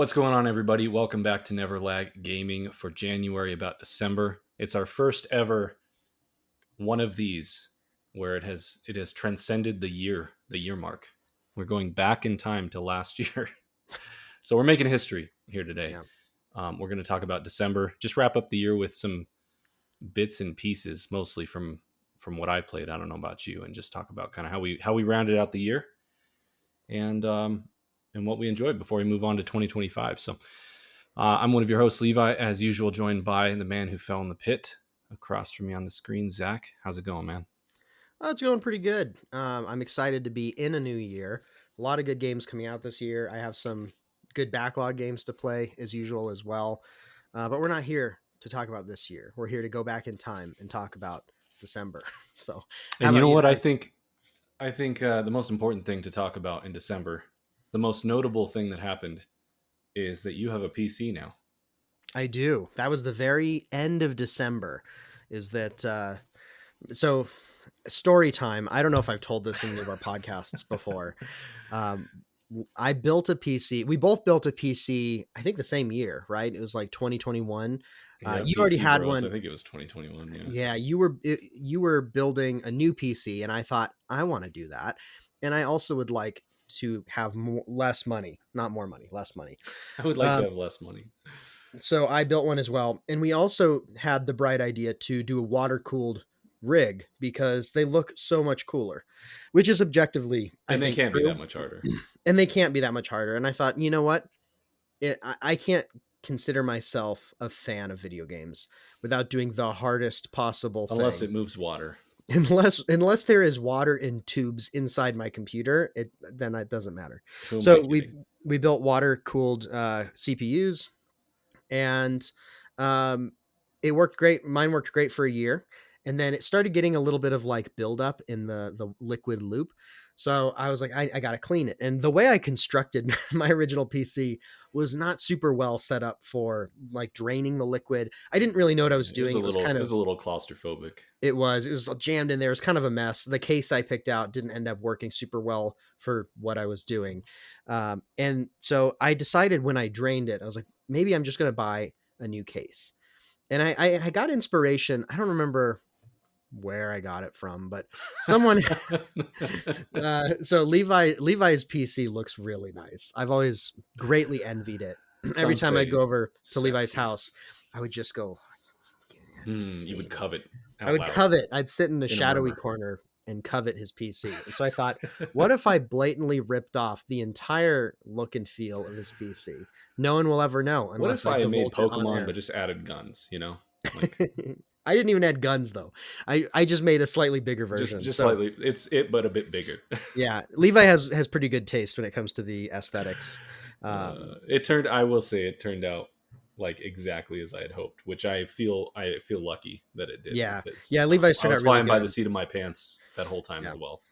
What's going on, everybody? Welcome back to Never Lag Gaming for January, about December. It's our first ever one of these where it has transcended the year mark. We're going back in time to last year. So we're making history here today. Yeah. We're going to talk about December, just wrap up the year with some bits and pieces, mostly from what I played. I don't know about you, and just talk about kind of how we rounded out the year and what we enjoyed before we move on to 2025. So I'm one of your hosts, Levi, as usual, joined by the man who fell in the pit across from me on the screen, Zach. How's it going, man? Oh, it's going pretty good. I'm excited to be in a new year. A lot of good games coming out this year. I have some good backlog games to play as usual as well. But we're not here to talk about this year. We're here to go back in time and talk about December. So, how And you about know you? what? I think the most important thing to talk about in December, the most notable thing that happened, is that you have a PC now. I do. That was the very end of December. Is that so? Story time. I don't know if I've told this in any of our podcasts before. Um, I built a PC. We both built a PC, I think the same year, right? It was like 2021. Yeah, You already PC had Bros. I one. think it was 2021. Yeah. Yeah, you were building a new PC, and I thought I want to do that, and I also would like to have less money, not more money, less money. I would like to Um, have less money. so I built one as well, and we also had the bright idea to do a water cooled rig because they look so much cooler, which is objectively, I And they think, can't be true. that much harder. And they can't be that much harder. And I thought, you know what? I can't consider myself a fan of video games without doing the hardest possible Unless thing. it moves water. Unless there is water in tubes inside my computer, then it doesn't matter. Who am I So kidding? we built water cooled CPUs, and um, it worked great. Mine worked great for a year, and then it started getting a little bit of like buildup in the liquid loop. So I was like, I got to clean it. And the way I constructed my original PC was not super well set up for like draining the liquid. I didn't really know what I was It was doing. a It was little. kind It of was a little claustrophobic. it was jammed in there. It was kind of a mess. The case I picked out didn't end up working super well for what I was doing. And so I decided when I drained it, I was like, maybe I'm just going to buy a new case. And I got inspiration. I don't remember where I got it from, but someone, so Levi's PC looks really nice. I've always greatly envied it. Every Some time I'd say go over to Levi's sexy. house, I would just go, You would PC. covet I out would loud covet. I'd sit in the in a shadowy murmur. corner and covet his PC. And so I thought, what if I blatantly ripped off the entire look and feel of his PC? No one will ever know What unless if I I made divulge it on Pokemon but air. just added guns? Like I didn't even add guns though. I just made a slightly bigger just version. just So slightly. It's it, but a bit bigger. yeah, Levi has pretty good taste when it comes to the aesthetics. It turned. I will say it turned out like exactly as I had hoped, which I feel lucky that it did Yeah, because yeah, Levi's I turned was out really flying by the good. seat of my pants that whole time Yeah. as well.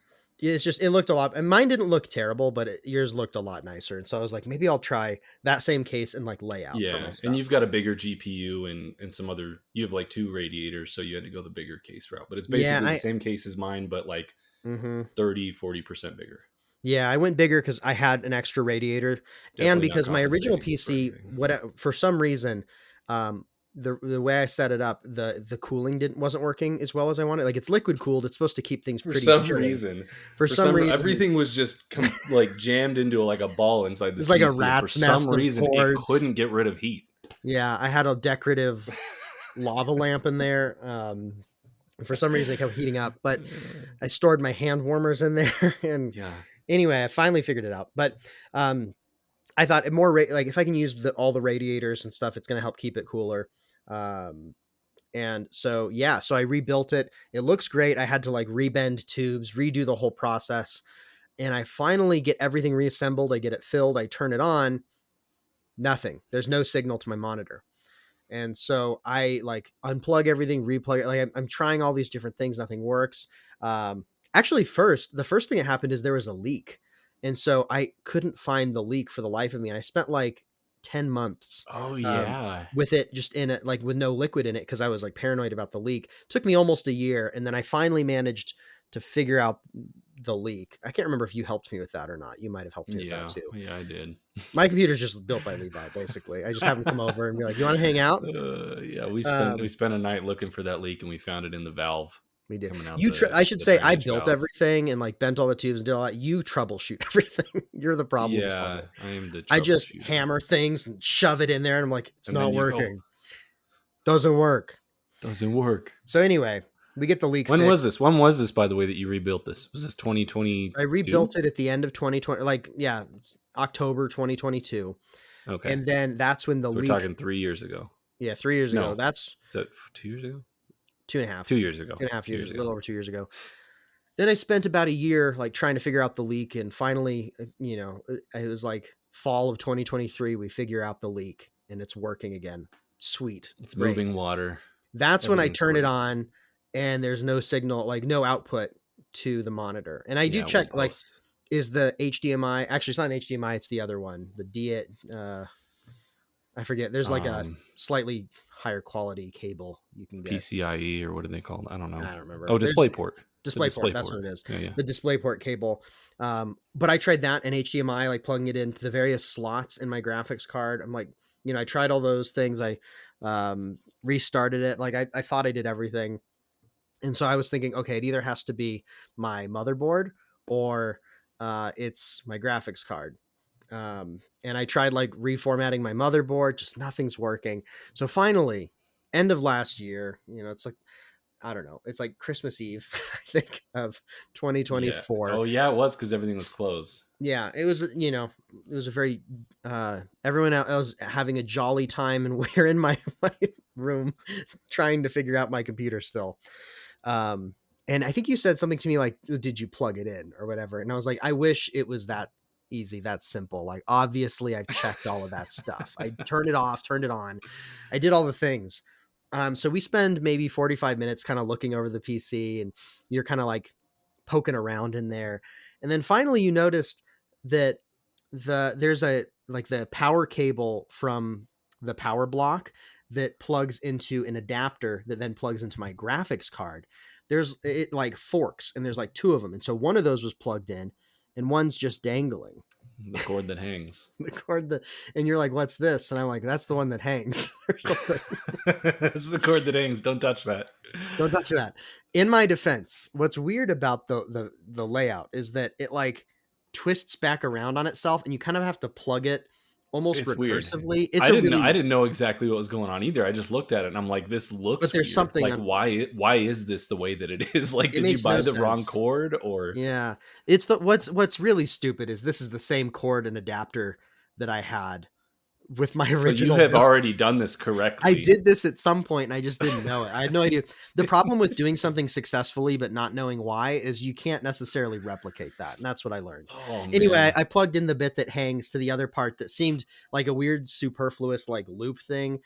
It's just it looked a lot, and mine didn't look terrible, but yours looked a lot nicer. And so I was like, maybe I'll try that same case and like layout for my Yeah, and stuff. you've got a bigger GPU and some other. You have like two radiators, so you had to go the bigger case route. But it's Yeah, basically the same case as mine, but like mhm. 30-40% bigger. Yeah, I went bigger because I had an extra radiator, and Definitely not because my original compensating for PC, anything. for some reason, um, the way I set it up, the cooling wasn't working as well as I wanted. Like it's liquid cooled; it's supposed to keep things For pretty some chilly. reason, For some reason, everything was just like jammed into like a ball inside this it's like a PC, and for rat's some nest of reason, it cords. couldn't get rid of heat. Yeah, I had a decorative lava lamp in there. And for some reason, it kept heating up, but I stored my hand warmers in there, and Yeah, anyway, I finally figured it out. But I thought like if I can use all the radiators and stuff, it's going to help keep it cooler. Um, and so yeah, so I rebuilt it. It looks great. I had to like rebend tubes, redo the whole process, and I finally get everything reassembled. I get it filled. I turn it on. Nothing. There's no signal to my monitor. And so I like unplug everything, replug it. Like I'm trying all these different things. Nothing works. Actually, the first thing that happened is there was a leak. And so I couldn't find the leak for the life of me. And I spent like 10 months oh um, yeah. with it just in it, like with no liquid in it, because I was like paranoid about the leak. It took me almost a year. And then I finally managed to figure out the leak. I can't remember if you helped me with that or not. You might have helped me with that Yeah, too. yeah, I did. My computer's just built by Levi, basically. I just have him come over and be like, "You want to hang out?" Yeah, we Um, spent a night looking for that leak, and we found it in the valve we did. coming out You, I should the say, I drainage built valve. everything and like bent all the tubes and did all that. You troubleshoot everything. You're the problem Yeah, solver. I am the I just troubleshooter. hammer things and shove it in there, and I'm like, "It's And then not you go, working. Doesn't work." doesn't work. So anyway, we get the leak When was fixed. this? When was this, by the way, that you rebuilt this? Was this I 2022? rebuilt it at the end of 2020, like yeah, October 2022, Okay. and then that's when the So we're leak. talking 3 years ago. Yeah, 3 years ago. No. That's Is that 2 years ago? two and a half, 2 years ago. two and a half Two years, years a ago. little over 2 years ago. Then I spent about a year like trying to figure out the leak, and finally, it was like fall of 2023. We figure out the leak, and it's working again. Sweet, It's great. moving water. That's when I Everything's turn it great. on, and there's no signal, like no output to the monitor. And I do Yeah, we'll check like, post. is the HDMI actually? It's not an HDMI. It's the other one. The D. I forget. There's like a Um, slightly higher quality cable you can get. PCIe or what are they called? I don't know. I don't remember. Oh, There's DisplayPort. It's a DisplayPort. That's DisplayPort. what it is. Yeah, yeah. The DisplayPort cable. But I tried that and HDMI, like plugging it into the various slots in my graphics card. I'm like, I tried all those things. I restarted it. Like I thought I did everything. And so I was thinking, okay, it either has to be my motherboard or it's my graphics card. And I tried like reformatting my motherboard, just nothing's working. So finally, end of last year, it's like, I don't know, it's like Christmas Eve, I think, of Yeah. 2024. Oh, yeah, it was because everything was closed. Yeah, it was a very, everyone else was having a jolly time, and we're in my room trying to figure out my computer still. Um, and I think you said something to me like, "Did you plug it in or whatever?" And I was like, "I wish it was that easy, that simple. Like, obviously, I've checked all of that stuff. I turned it off, turned it on, I did all the things." So we spend maybe 45 minutes kind of looking over the PC, and you're kind of like poking around in there, and then finally you noticed that there's a like the power cable from the power block that plugs into an adapter that then plugs into my graphics card. There's it like forks, and there's like two of them, and so one of those was plugged in and one's just dangling. The cord that hangs. The cord that, and you're like, "What's this?" And I'm like, "That's the one that hangs," or something. It's the cord that hangs. Don't touch that. Don't touch that. In my defense, what's weird about the layout is that it like twists back around on itself, and you kind of have to plug it almost It's weird. recursively. It's a I really, didn't know exactly what was going on either. I just looked at it and I'm like, this but looks there's weird. something Like, on. why is this the way that it is? Like, It did you makes buy no the wrong sense. cord or Yeah, it's the what's really stupid is this is the same cord and adapter that I had with my so you original have build. already done this I correctly. did this at some point and I just didn't know it. I had no idea. The problem with doing something successfully but not knowing why is you can't necessarily replicate that. And that's what I learned. Oh Anyway, man. I plugged in the bit that hangs to the other part that seemed like a weird superfluous like loop thing.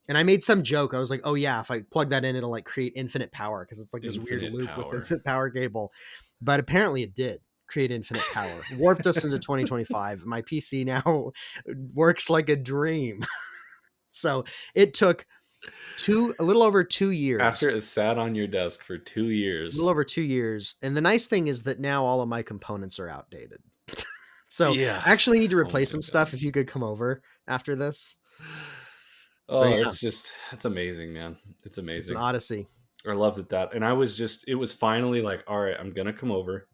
And I made some joke. I was like, "Oh yeah, if I plug that in, it'll like create infinite power because it's like this weird Infinite loop with power. infinite power cable." But apparently, it did create infinite power. Warped us into 2025. My PC now works like a dream. So it took a little over 2 years. After it sat on your desk for two A little years. over 2 years. And the nice thing is that now all of my components are outdated. So Yeah. I actually need to Oh replace my some stuff gosh. if you could come over after this. So Oh, yeah, that's amazing, man. It's it's an amazing. odyssey. I love that. And I was just, it was finally like, all right, I'm going to come over.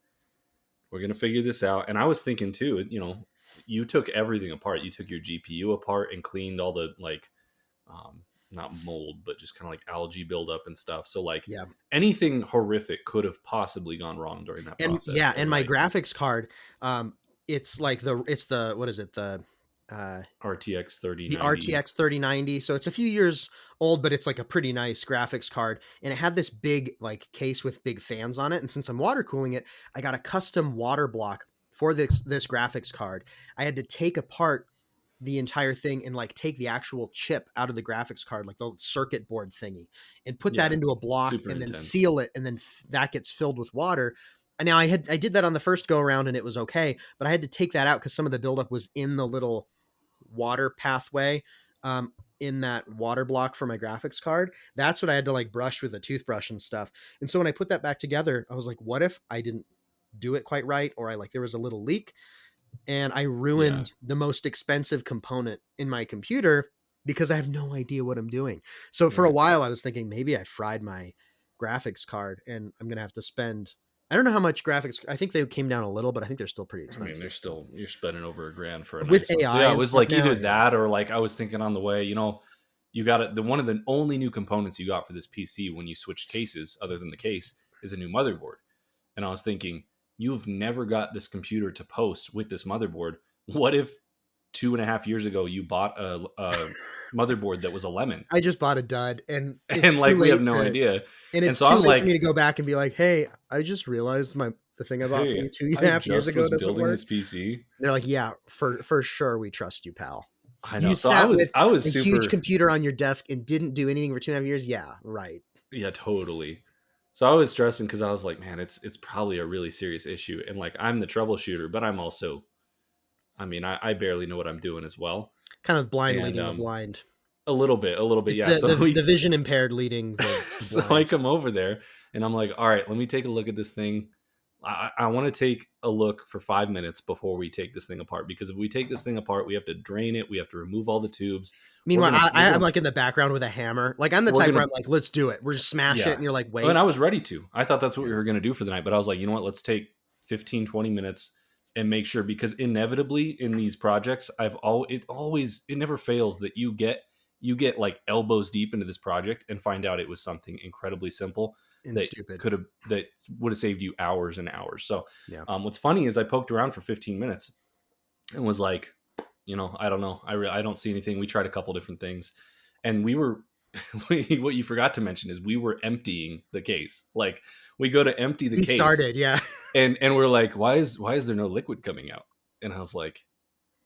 We're going to figure this out. And I was thinking too, you took everything apart. You took your GPU apart and cleaned all the like, um, not mold, but just kind of like algae buildup and stuff. So like Yeah. anything horrific could have possibly gone wrong during that And process yeah, though, and my right? graphics card, it's like the what is it? Uh RTX the 3090. RTX 3090. So it's a few years old, but it's like a pretty nice graphics card. And it had this big like case with big fans on it. And since I'm water cooling it, I got a custom water block for this graphics card. I had to take apart the entire thing and like take the actual chip out of the graphics card, like the circuit board thingy, and put that Yeah. into a block Super and then intense. seal it, and then that gets filled with water. And now I did that on the first go around and it was okay, but I had to take that out because some of the buildup was in the little water pathway, um, in that water block for my graphics card. That's what I had to like brush with a toothbrush and stuff. And so when I put that back together, I was like, what if I didn't? do it quite right, or I like there was a little leak, and I Yeah. ruined the most expensive component in my computer because I have no idea what I'm doing. So for a Right. while I was thinking maybe I fried my graphics card and I'm going to have to spend, I don't know how much graphics, I think they came down a little, but I think they're still pretty I mean, expensive. they're still, you're spending over $1,000 for a With nice one. So AI yeah, it and was stuff like now, either yeah. that or like I was thinking on the way, you got it. The one of the only new components you got for this PC when you switched cases, other than the case, is a new motherboard. And I was thinking, you've never got this computer to post with this motherboard. What if 2.5 years ago you bought a motherboard that was a lemon? I just bought a dud and it's And too like we have late no to, idea. and And it's so too I'm late for me like, to go back and be like, hey, I just realized the thing I bought from hey, you two and I a half years just ago was doesn't building work. this PC. They're like, yeah, for sure, we trust you, pal. I know. You So I sat with was I was a huge super. computer on your desk and didn't do anything for 2.5 years. Yeah, right. Yeah, totally. So I was stressing because I was like, man, it's probably a really serious issue. And like I'm the troubleshooter, but I'm also, I mean, I barely know what I'm doing as well. Kind of blind And leading the blind. a little bit, It's yeah. the So the, we the vision impaired leading the so I blind. come over there and I'm like, all right, let me take a look at this thing. I want to take a look for 5 minutes before we take this thing apart, because if we take this thing apart, we have to drain it. We have to remove all the tubes. We're Meanwhile, gonna we're I'm gonna like in the background with a hammer. Like I'm the we're type where gonna I'm like, let's do it. We're just smash it, yeah. and you're like, And wait. I was ready to. I thought that's what we Yeah. were gonna do for the night, but I was like, you know what? Let's take 15, 20 minutes and make sure, because inevitably in these projects, it never fails that you get like elbows deep into this project and find out it was something incredibly simple And that stupid. would have saved you hours and hours. So Yeah. what's funny is I poked around for 15 minutes and was like, I don't know. I don't see anything. We tried a couple different things, and we were. What you forgot to mention is we were emptying the case. Like we go to empty the We case, started, yeah. and we're like, why is there no liquid coming out? And I was like,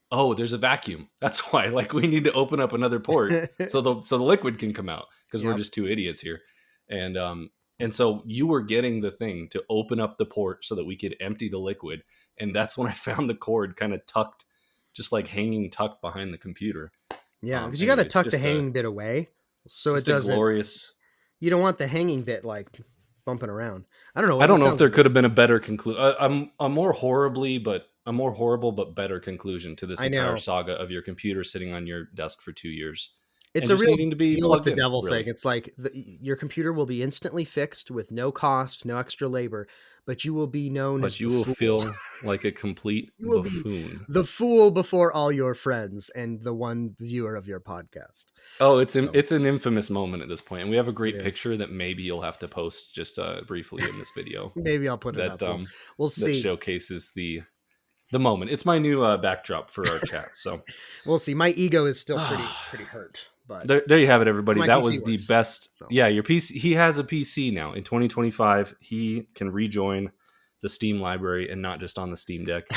oh, there's a vacuum. That's why. Like we need to open up another port so the liquid can come out, because we're Yep. just two idiots here. And so you were getting the thing to open up the port so that we could empty the liquid, and that's when I found the cord kind of tucked, just like hanging tucked behind the computer. Yeah, because you got to Anyways, tuck the hanging bit away so it just a doesn't. glorious. You don't want the hanging bit like bumping around. I don't know I what don't this know if sounds there could weird. have been a better conclusion, a more horrible but better conclusion to this I entire know. saga of your computer sitting on your desk for 2 years It's and a just real needing to be deal with plugged the in. devil thing. Really, It's like your computer will be instantly fixed with no cost, no extra labor, but you will be known as but the you will fool. feel like a complete You will be buffoon. the fool before all your friends and the one viewer of your podcast. Oh, it's So it's an infamous moment at this point, and we have a it great is. picture that maybe you'll have to post just briefly in this video Maybe I'll put it that up. We'll that see. showcases the moment. It's my new backdrop for our chat. So We'll see. My ego is still pretty hurt, but there you have it, everybody. my That PC was the works. best. So Yeah, your PC. He has a PC now. In 2025, he can rejoin the Steam library and not just on the Steam Deck.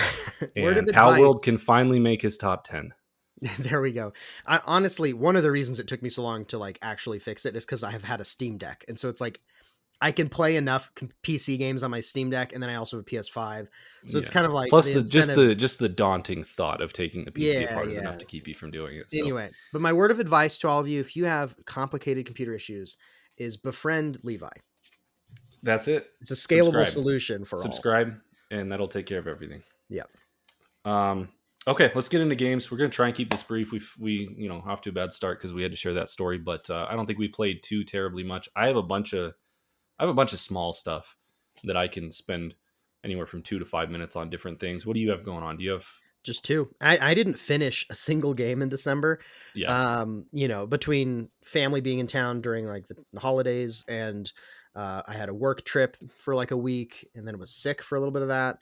word of And Pal advice. World can finally make his top 10. There we go. Honestly, one of the reasons it took me so long to like actually fix it is because I have had a Steam Deck, and so it's like I can play enough PC games on my Steam Deck, and then I also have a PS5, so it's Yeah. kind of like Plus the the just incentive. the just the daunting thought of taking the PC Yeah, apart is yeah. enough to keep you from doing it. So Anyway, but my word of advice to all of you, if you have complicated computer issues, is befriend Levi. that's it. It's a scalable Subscribe. solution for all. Subscribe, and that'll take care of everything. Yeah. Um, okay, let's get into games. We're gonna try and keep this brief. We off to a bad start because we had to share that story, but I don't think we played too terribly much. I have a bunch of small stuff that I can spend anywhere from 2 to 5 minutes on different things. What do you have going on? Do you have? Just two. I didn't finish a single game in December. Yeah, Between family being in town during like the holidays and I had a work trip for like a week and then was sick for a little bit of that.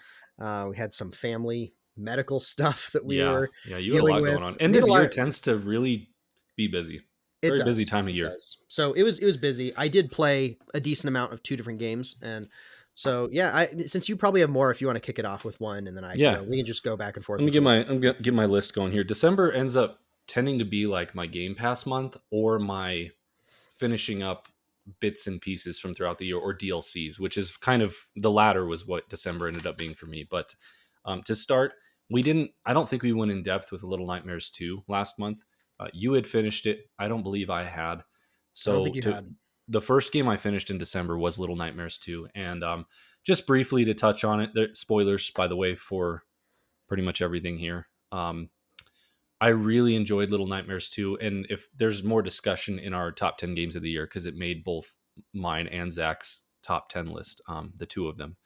We had some family medical stuff that we yeah, were yeah. You had a dealing lot going with. on. We End had a of year lot. tends to really be busy. It Very busy does. time of It year. does. So it was busy. I did play a decent amount of two different games, and so yeah. Since you probably have more, if you want to kick it off with one, and then I can Yeah, go. We can just go back and forth let me until get we my get. I'm gonna get my list going here. December ends up tending to be like my Game Pass month, or my finishing up bits and pieces from throughout the year, or DLCs, which is kind of the latter was what December ended up being for me. But to start, I don't think we went in depth with Little Nightmares 2 last month. You had finished it. I don't believe I had. I don't think So you to had. the first game I finished in December was Little Nightmares 2. And just briefly to touch on it, there, spoilers, by the way, for pretty much everything here. I really enjoyed Little Nightmares 2. And if there's more discussion in our top 10 games of the year, because it made both mine and Zach's top 10 list, the two of them.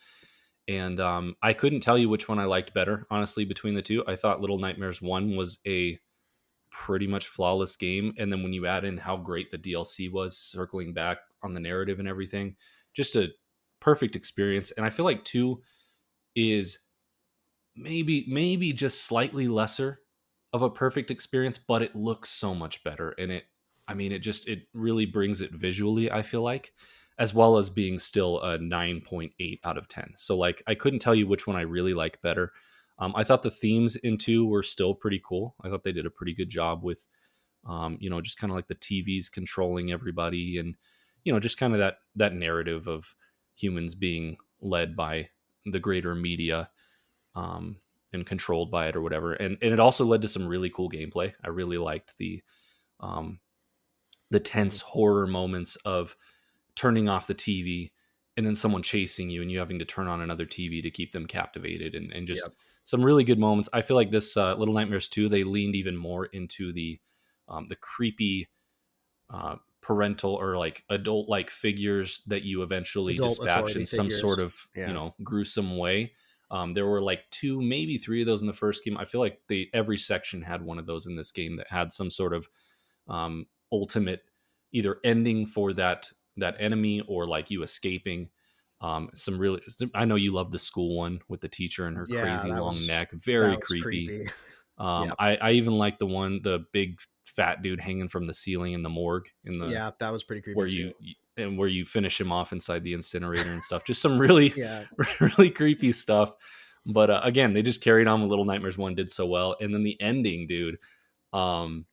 And I couldn't tell you which one I liked better, honestly, between the two. I thought Little Nightmares 1 was a pretty much flawless game. And then when you add in how great the DLC was, circling back on the narrative and everything, just a perfect experience. And I feel like 2 is maybe just slightly lesser of a perfect experience, but it looks so much better. And it really brings it visually, I feel like, as well as being still a 9.8 out of 10. So like I couldn't tell you which one I really like better. I thought the themes in 2 were still pretty cool. I thought they did a pretty good job with just kind of like the TVs controlling everybody, and just kind of that narrative of humans being led by the greater media, and controlled by it or whatever. And it also led to some really cool gameplay. I really liked um, the tense horror moments of turning off the TV and then someone chasing you and you having to turn on another TV to keep them captivated, and just Yep. some really good moments. I feel like this Little Nightmares 2, they leaned even more into the creepy parental or like adult like figures that you eventually Adult dispatch authority in some sort figures. of Yeah. gruesome way. There were like 2, maybe 3 of those in the first game. I feel like every section had one of those in this game that had some sort of ultimate either ending for that enemy or like you escaping. Some really, I know you love the school one with the teacher and her Yeah, crazy long neck, that very was creepy. creepy. Yep. I even like the big fat dude hanging from the ceiling in the morgue in the Yeah, that was pretty creepy where too. where you finish him off inside the incinerator and stuff. Just some really Yeah. really creepy stuff. But again, they just carried on with Little Nightmares 1, did so well, and then the ending, dude. Um,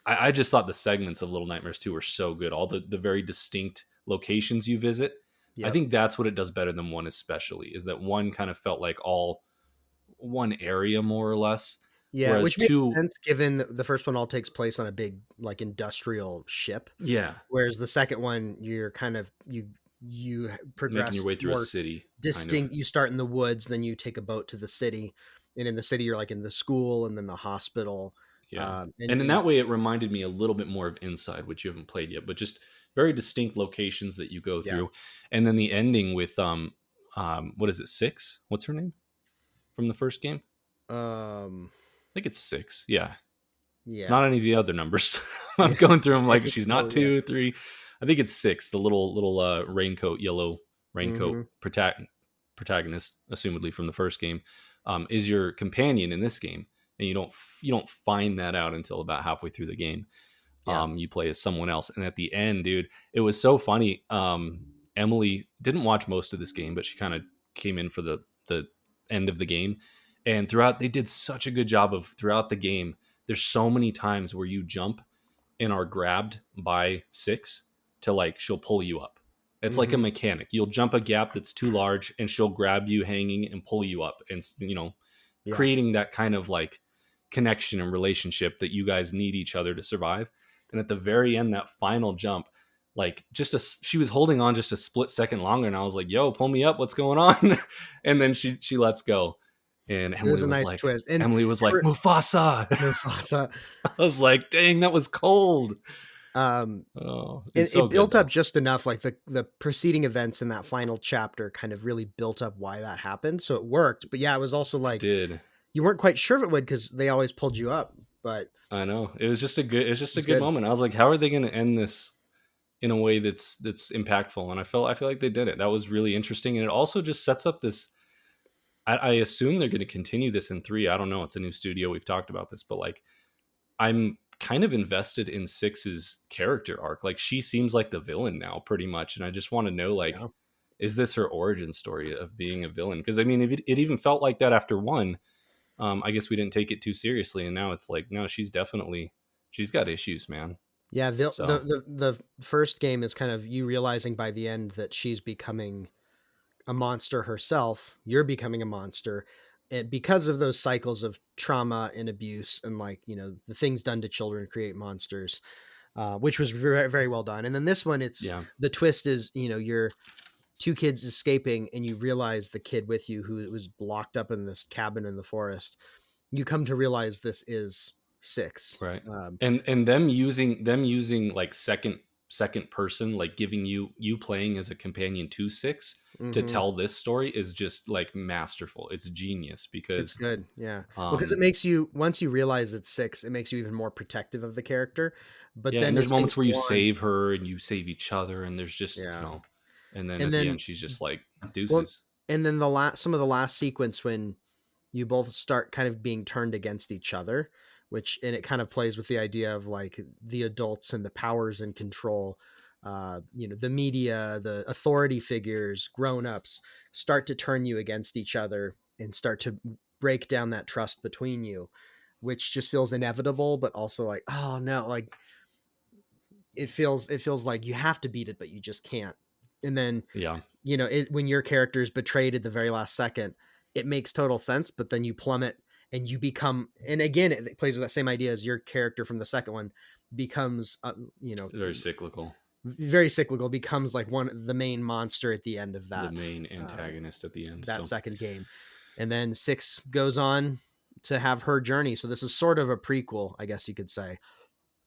I just thought the segments of Little Nightmares 2 were so good. All the very distinct locations you visit. I Yep. think that's what it does better than 1, especially, is that 1 kind of felt like all one area more or less, Yeah, whereas which makes 2, sense given the first one all takes place on a big like industrial ship, yeah, whereas the second one you're kind of you making your progress way through a more city, kind of. distinct. You start in the woods, then you take a boat to the city, and in the city you're like in the school and then the hospital. Yeah. And And in that way, it reminded me a little bit more of Inside, which you haven't played yet, but just very distinct locations that you go yeah, through. And then the ending with what is it, Six? What's her name from the first game? um, I think it's Six. Yeah. It's yeah, not any of the other numbers. I'm yeah. going through them I like think she's so. not Yeah. 2, 3. I think it's Six, the little raincoat, yellow raincoat Mm-hmm. protagonist, assumedly from the first game, is your companion in this game, and you don't find that out until about halfway through the game. Yeah. You play as someone else, and at the end, dude, it was so funny. Emily didn't watch most of this game, but she kind of came in for the end of the game, and throughout they did such a good job of throughout the game. There's so many times where you jump and are grabbed by Six to like she'll pull you up. It's like a Mm-hmm. mechanic. You'll jump a gap that's too large and she'll grab you hanging and pull you up, and Yeah. creating that kind of like connection and relationship that you guys need each other to survive. And at the very end, that final jump, like she was holding on just a split second longer, and I was like, "Yo, pull me up! What's going on?" And then she lets go, and It was a nice twist, and Emily was there like, were Mufasa. Mufasa. I was like, "Dang, that was cold." Um, Oh, it's so it good built up though. just enough, like the preceding events in that final chapter kind of really built up why that happened, so it worked. But yeah, it was also It like did. you weren't quite sure if it would because they always pulled you up, but I know. It was just a good. It's just a it's good good. moment. I was like, "How are they going to end this in a way that's impactful?" And I feel like they did it. That was really interesting, and it also just sets up this. I assume they're going to continue this in 3. I don't know. It's a new studio. We've talked about this, but like, I'm kind of invested in Six's character arc. Like, she seems like the villain now, pretty much, and I just want to know, like, Yeah, is this her origin story of being a villain? Because I mean, if it even felt like that after 1. I guess we didn't take it too seriously, and now it's like, no, she's got issues, man. yeah. So The first game is kind of you realizing by the end that she's becoming a monster herself. You're becoming a monster, and because of those cycles of trauma and abuse, and like the things done to children create monsters. which was very, very well done. And then this one, it's Yeah. the twist is, you're two kids escaping, and you realize the kid with you who was locked up in this cabin in the forest. You come to realize this is six. Right. And them using like second person, like giving you playing as a companion to six to Mhm. tell this story is just like masterful. It's genius It's because good, yeah. Well, because it um makes you, once you realize it's six, it makes you even more protective of the character. But yeah, then and there's as things moments where you go on, save her and you save each other, and there's just, yeah. and then And at the then, end she's just like well, deuces. and then some of the last sequence when you both start kind of being turned against each other, which, and it kind of plays with the idea of like the adults and the powers and control. The media, the authority figures, grown-ups start to turn you against each other and start to break down that trust between you, which just feels inevitable, but also like, oh no, like it feels like you have to beat it, but you just can't. And then, Yeah, when your character is betrayed at the very last second, it makes total sense, but then you plummet and you become, and again, it plays with that same idea as your character from the second one becomes, very cyclical. very cyclical, becomes like the main monster at the end of The that, main um, antagonist at the end. that So second game. And then six goes on to have her journey. So this is sort of a prequel, I guess you could say.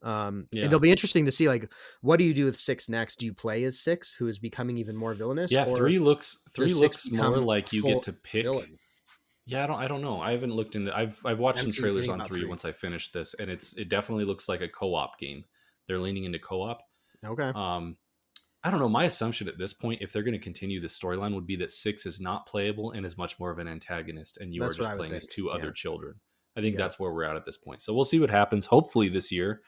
And yeah. it'll be interesting to see, like, what do you do with six next? Do you play as six, who is becoming even more villainous, Yeah, or three does six looks more become like a you get full to pick. villain? Yeah, I don't know. I haven't looked into. I've I watched some haven't seen trailers anything on about three three. once I finished this, and it definitely looks like a co-op game. They're leaning into co-op. Okay, Um, I don't know. My assumption at this point, if they're going to continue this storyline, would be that six is not playable and is much more of an antagonist, and you are that's what just I would playing as think. two other Yeah, children. I think yeah. that's where we're at this point. So we'll see what happens. Hopefully this year.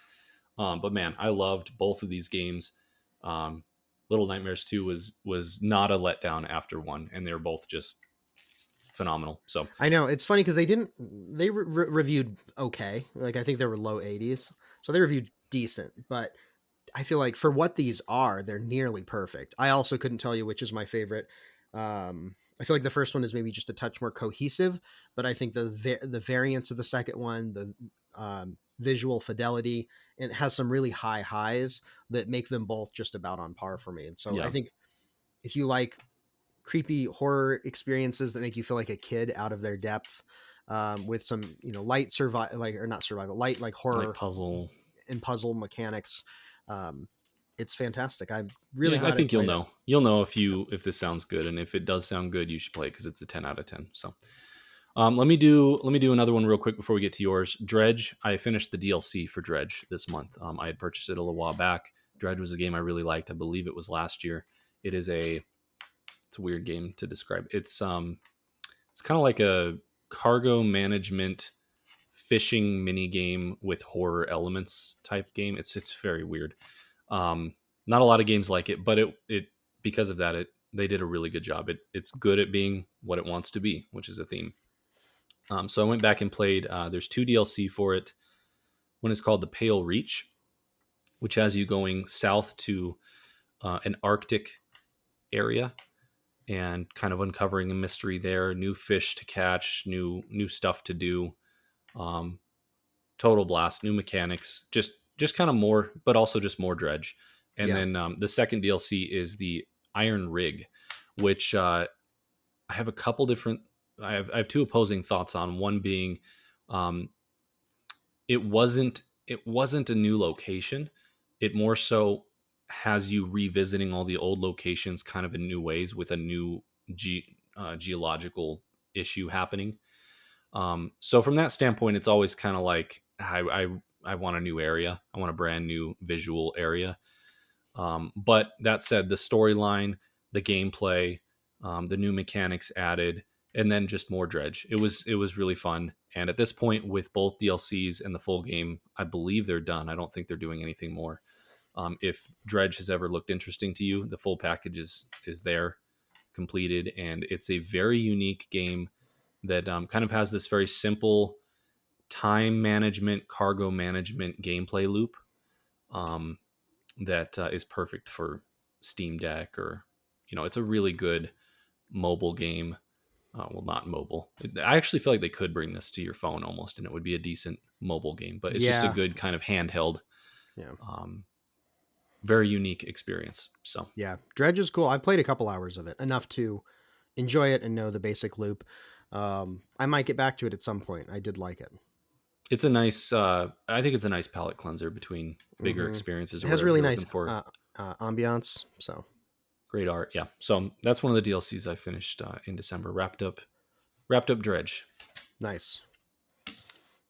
But man, I loved both of these games. Um, Little Nightmares 2 was not a letdown after one, and they're both just phenomenal. So I know it's funny because they reviewed okay. Like I think they were low 80s, so they reviewed decent. But I feel like for what these are, they're nearly perfect. I also couldn't tell you which is my favorite. I feel like the first one is maybe just a touch more cohesive, but I think the variance of the second one, the visual fidelity, and it has some really high highs that make them both just about on par for me. And so I yeah, think if you like creepy horror experiences that make you feel like a kid out of their depth, with some light survival, like, or not survival, light like like horror puzzle. and puzzle mechanics. Um, it's fantastic. I'm really Yeah, I glad I think you'll played it. know. You'll know if this sounds good, and if it does sound good, you should play it because it's a 10 out of 10. So let me do another one real quick before we get to yours. Dredge. I finished the DLC for Dredge this month. I had purchased it a little while back. Dredge was a game I really liked. I believe it was last year. It is it's a weird game to describe. It's kind of like a cargo management fishing mini game with horror elements type game. It's very weird. Um, Not a lot of games like it, but it because of that, they did a really good job. It's good at being what it wants to be, which is a theme. So I went back and played. There's two DLC for it. One is called the Pale Reach, which has you going south to an Arctic area and kind of uncovering a mystery there. New fish to catch, new stuff to do. Um, Total blast, new mechanics, just kind of more, but also just more Dredge. And Yeah. then the second DLC is the Iron Rig, which I have a couple different. I have two opposing thoughts on. One being, um, it wasn't a new location. It more so has you revisiting all the old locations, kind of in new ways, with a new geological issue happening. So from that standpoint, it's always kind of like I want a new area. I want a brand new visual area. But that said, the storyline, the gameplay, the new mechanics added, and then just more Dredge. It was really fun. And at this point, with both DLCs and the full game, I believe they're done. I don't think they're doing anything more. If Dredge has ever looked interesting to you, the full package is there, completed, and it's a very unique game that kind of has this very simple time management, cargo management gameplay loop um, that is perfect for Steam Deck, or it's a really good mobile game. Well, not mobile. I actually feel like they could bring this to your phone almost, and it would be a decent mobile game. But it's just a Yeah. good kind of handheld Yeah. very unique experience. So Yeah, Dredge is cool. I've played a couple hours of it, enough to enjoy it and know the basic loop. I might get back to it at some point. I did like it. it's a nice. I think it's a nice palate cleanser between bigger Hmm. experiences It or has whatever really you're nice looking for. ambiance. So Great art, yeah. So that's one of the DLCs I finished in December. Wrapped up Dredge. nice.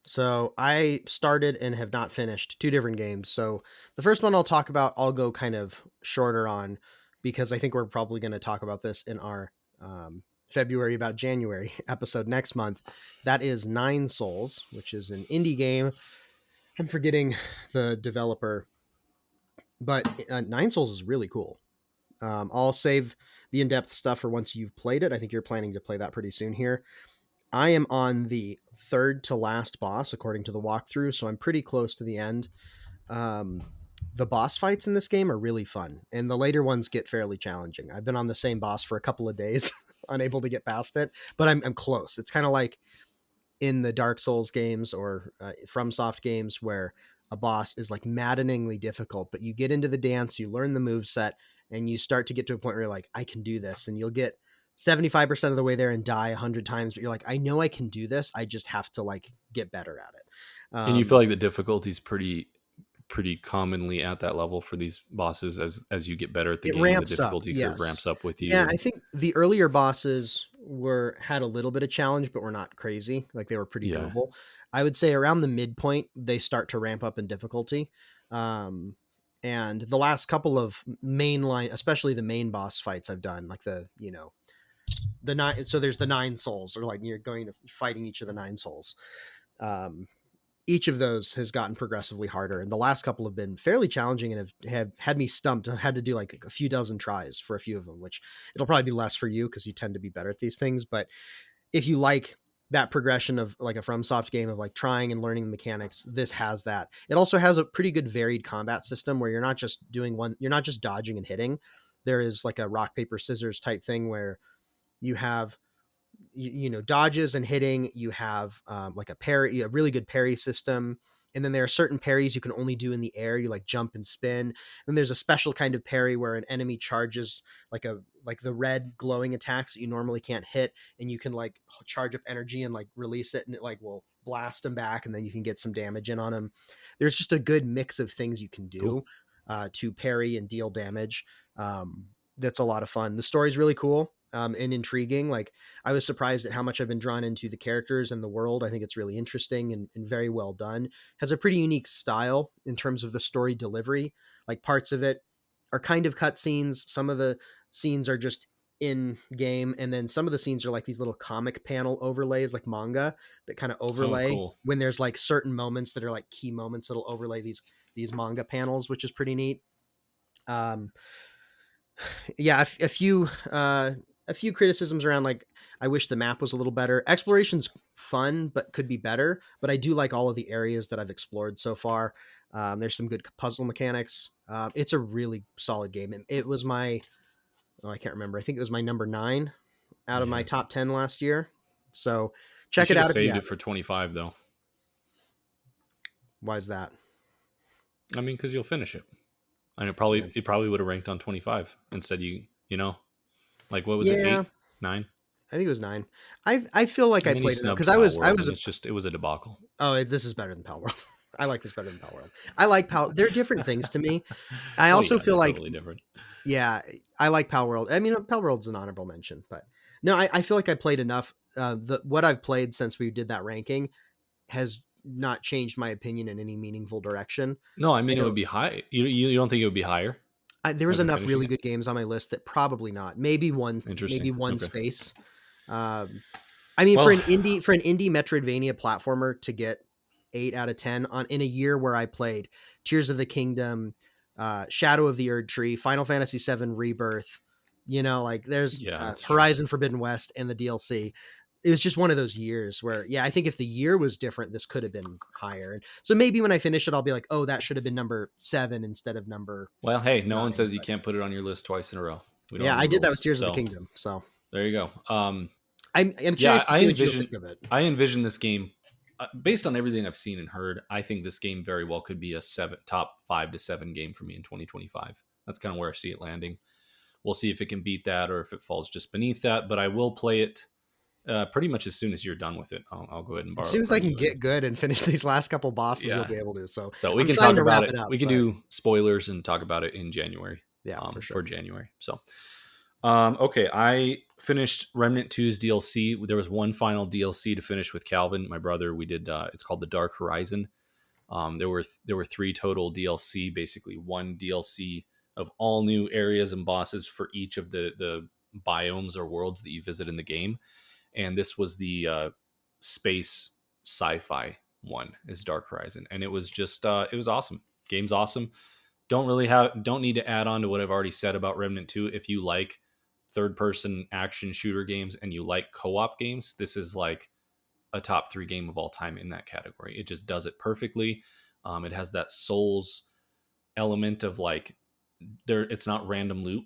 So I started and have not finished two different games. So the first one I'll talk about, I'll go kind of shorter on because I think we're probably going to talk about this in our February about January episode next month. That is Nine Souls, which is an indie game. I'm forgetting the developer, but Nine Souls is really cool. I'll save the in depth stuff for once you've played it. I think you're planning to play that pretty soon here. I am on the third to last boss according to the walkthrough, so I'm pretty close to the end. Um, the boss fights in this game are really fun, and the later ones get fairly challenging. I've been on the same boss for a couple of days, unable to get past it, but I'm close. It's kind of like in the Dark Souls games or FromSoft games where a boss is like maddeningly difficult, but you get into the dance, you learn the move set, and you start to get to a point where you're like, I can do this, and you'll get 75% of the way there and die 100 times, but you're like, I know I can do this. I just have to like get better at it. And you feel like the difficulty's pretty commonly at that level for these bosses as you get better at the It game, the ramps up, difficulty curve yes. ramps up with you Yeah, I and think the earlier bosses were had a little bit of challenge, but were not crazy. Like they were pretty yeah. doable. I would say around the midpoint, they start to ramp up in difficulty. Um, and the last couple of mainline, especially the main boss fights I've done, like the nine. So there's the nine souls, or like you're going to fighting each of the nine souls. Um, each of those has gotten progressively harder, and the last couple have been fairly challenging and have had me stumped. I've had to do like a few dozen tries for a few of them, which it'll probably be less for you because you tend to be better at these things. But if you like that progression of like a FromSoft game of like trying and learning the mechanics, this has that. It also has a pretty good varied combat system where you're not just doing one, you're not just dodging and hitting. There is like a rock paper scissors type thing where you have dodges and hitting. You have like a parry, a really good parry system, and then there are certain parries you can only do in the air. You like jump and spin. And there's a special kind of parry where an enemy charges like the red glowing attacks that you normally can't hit, and you can like charge up energy and like release it, and it like will blast them back, and then you can get some damage in on them. There's just a good mix of things you can Cool. do to parry and deal damage. That's a lot of fun. The story's really cool and intriguing. Like I was surprised at how much I've been drawn into the characters and the world. I think it's really interesting and very well done. Has a pretty unique style in terms of the story delivery. Like parts of it are kind of cutscenes. Some of the scenes are just in game, and then some of the scenes are like these little comic panel overlays, like manga that kind of Oh, overlay cool. when there's like certain moments that are like key moments that'll overlay these manga panels, which is pretty neat. Um, yeah, a few criticisms around like I wish the map was a little better. Exploration's fun, but could be better. But I do like all of the areas that I've explored so far. There's some good puzzle mechanics. It's a really solid game, and it was my I can't remember. I think it was my number 9 out of my Yeah. top 10 last year. So You check it should have out if you saved it haven't. for 25 though. Why is that? I mean, cuz you'll finish it. And Yeah, it probably would have ranked on 25 instead you know, like what was it? yeah, 8, 9? I think it was 9. I feel like And I then you played enough snubbed because Pal I World was and it was a debacle. oh, this is better than Pal World. I like this better than Pal World. I like Pal. They're different things to me. I Oh also yeah, feel they're like, totally different. yeah, I like Pal World. I mean, Pal World's an honorable mention, but no, I feel like I played enough. What I've played since we did that ranking has not changed my opinion in any meaningful direction. No, I I mean it would don't. be high. You don't think it would be higher There was after enough finishing really it? good games on my list that probably not. Interesting. Maybe one Okay. space. Um, I mean, Well, for an indie Metroidvania platformer to get 8 out of 10 on in a year where I played Tears of the Kingdom, Shadow of the Erd Tree, Final Fantasy VII Rebirth, like there's yeah, that's true. Horizon Forbidden West and the DLC. It was just one of those years where, yeah, I think if the year was different, this could have been higher. And so maybe when I finish it, I'll be like, oh, that should have been number 7 instead of number Well, hey, no one 9. says you But can't put it on your list twice in a row. We don't yeah, have I any did that with rules. Tears of the So Kingdom. So there you go. I'm Yeah, curious to see what you'll think of it. I envision this game based on everything I've seen and heard, I think this game very well could be a top 5 to 7 game for me in 2025. That's kind of where I see it landing. We'll see if it can beat that or if it falls just beneath that. But I will play it pretty much as soon as you're done with it. I'll go ahead and As borrow soon it as I from can you. And get good and finish these last couple bosses, you'll yeah, be able to. So so we I'm can trying talk to about wrap it. it up, We can but do spoilers and talk about it in January. yeah, for For sure. January. So, okay, I finished Remnant 2's DLC. There was one final DLC to finish with Calvin, my brother. We did. It's called the Dark Horizon. There were 3 total DLC. Basically, one DLC of all new areas and bosses for each of the biomes or worlds that you visit in the game, and this was the space sci-fi one is Dark Horizon, and it was just it was awesome. Game's awesome. Don't need to add on to what I've already said about Remnant 2. If you like third person action shooter games and you like co-op games, this is like a top 3 game of all time in that category. It just does it perfectly. It has that Souls element of like it's not random loot.